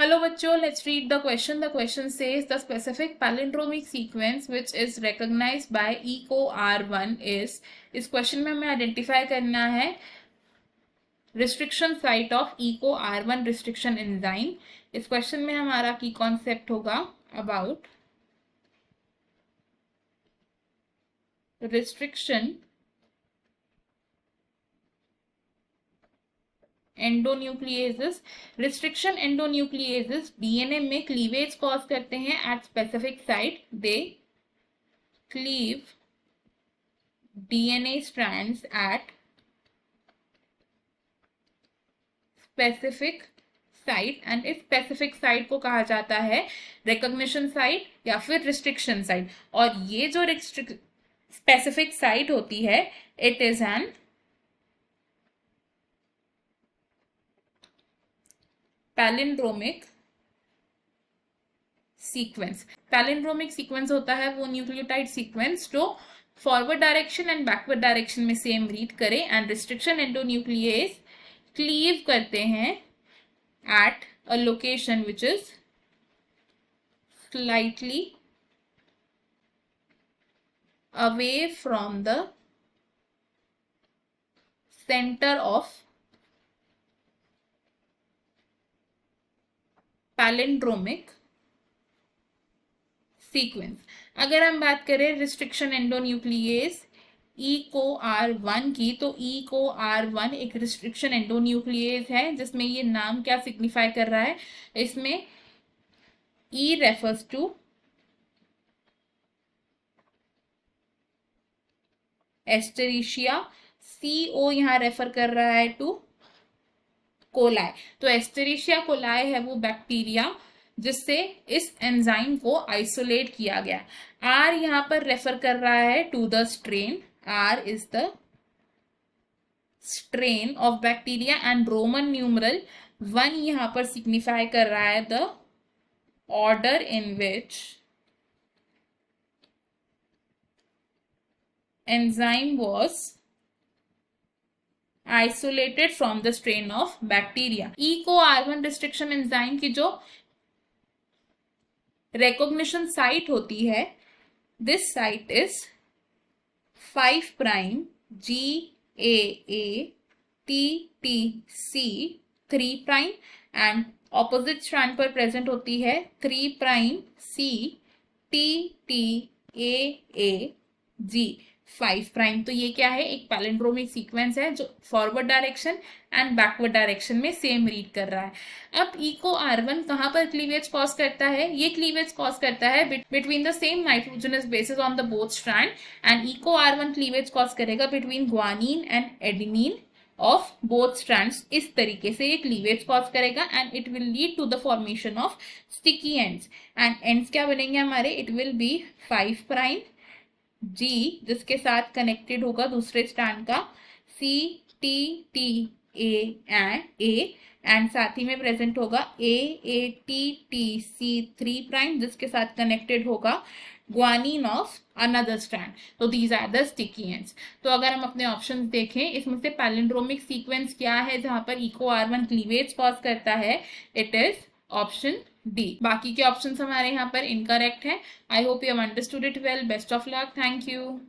Hello बच्चों, let's read the question. The question says the specific palindromic sequence which is recognized by ECO R1 is. इस question में हमें identify करना है restriction site of ECO R1 restriction enzyme. इस question में हमारा की कॉन्सेप्ट होगा अबाउट रिस्ट्रिक्शन एंडोन्यूक्लिएजेस. रिस्ट्रिक्शन एंडोन्यूक्लिएजेस डीएनए में क्लीवेज कॉज करते हैं at specific site. They cleave DNA strands at specific site and इस स्पेसिफिक साइट को कहा जाता है रिकॉग्निशन साइट या फिर रिस्ट्रिक्शन साइट. और ये जो स्पेसिफिक साइट होती है it is an palindromic sequence. Palindromic sequence होता है वो न्यूक्लियोटाइड सीक्वेंस जो forward direction and backward direction में सेम रीड करे. एंड रिस्ट्रिक्शन एंडोन्यूक्लिएज क्लीव करते हैं at a location which is slightly away from the center of palindromic sequence. अगर हम बात करें रिस्ट्रिक्शन एंडोन्यूक्लिएज ECO R1 की, तो ECO R1 एक रिस्ट्रिक्शन एंडोन्यूक्लिएज है जिसमें ये नाम क्या सिग्निफाई कर रहा है. इसमें E रेफर्स टू एस्टेरिशिया, CO यहां रेफर कर रहा है टू कोलाई. तो एस्टेरिशिया कोलाई है वो बैक्टीरिया जिससे इस एंजाइम को आइसोलेट किया गया. R यहां पर रेफर कर रहा है to the strand. R is the strain of bacteria and Roman numeral 1 यहां पर सिग्निफाई कर रहा है the order in which enzyme was isolated from the strain of bacteria. ECO R1 restriction enzyme की जो recognition site होती है, this site is 5' GAA TTC 3' and opposite strand पर प्रेजेंट होती है 3' C TTAA G 5'. तो ये क्या है, एक पैलिंड्रोमिक सीक्वेंस है जो forward direction and backward direction में सेम रीड कर रहा है. अब ECO R1 कहाँ पर क्लीवेज कॉज करता है? ये क्लीवेज कॉज करता है between the same nitrogenous basis on the both strand. And ECO R1 cleavage cause करेगा between guanine and adenine of both strands. इस तरीके से ये क्लीवेज कॉज करेगा and it will lead to the formation of sticky ends. And ends क्या बनेंगे हमारे? It will be 5' G जिसके साथ कनेक्टेड होगा दूसरे स्ट्रैंड का CTTA एंड साथ ही में प्रेजेंट होगा AATTC 3' जिसके साथ कनेक्टेड होगा ग्वानिन ऑफ अनदर स्ट्रैंड. तो these are the sticky ends. तो अगर हम अपने ऑप्शंस देखें इसमें से पैलिंड्रोमिक सीक्वेंस क्या है जहां पर ECO R1 क्लीवेज कॉज करता है? It is option D. बाकी के ऑप्शंस हमारे यहाँ पर इनकरेक्ट है. I hope you have understood it well. Best of luck. Thank you.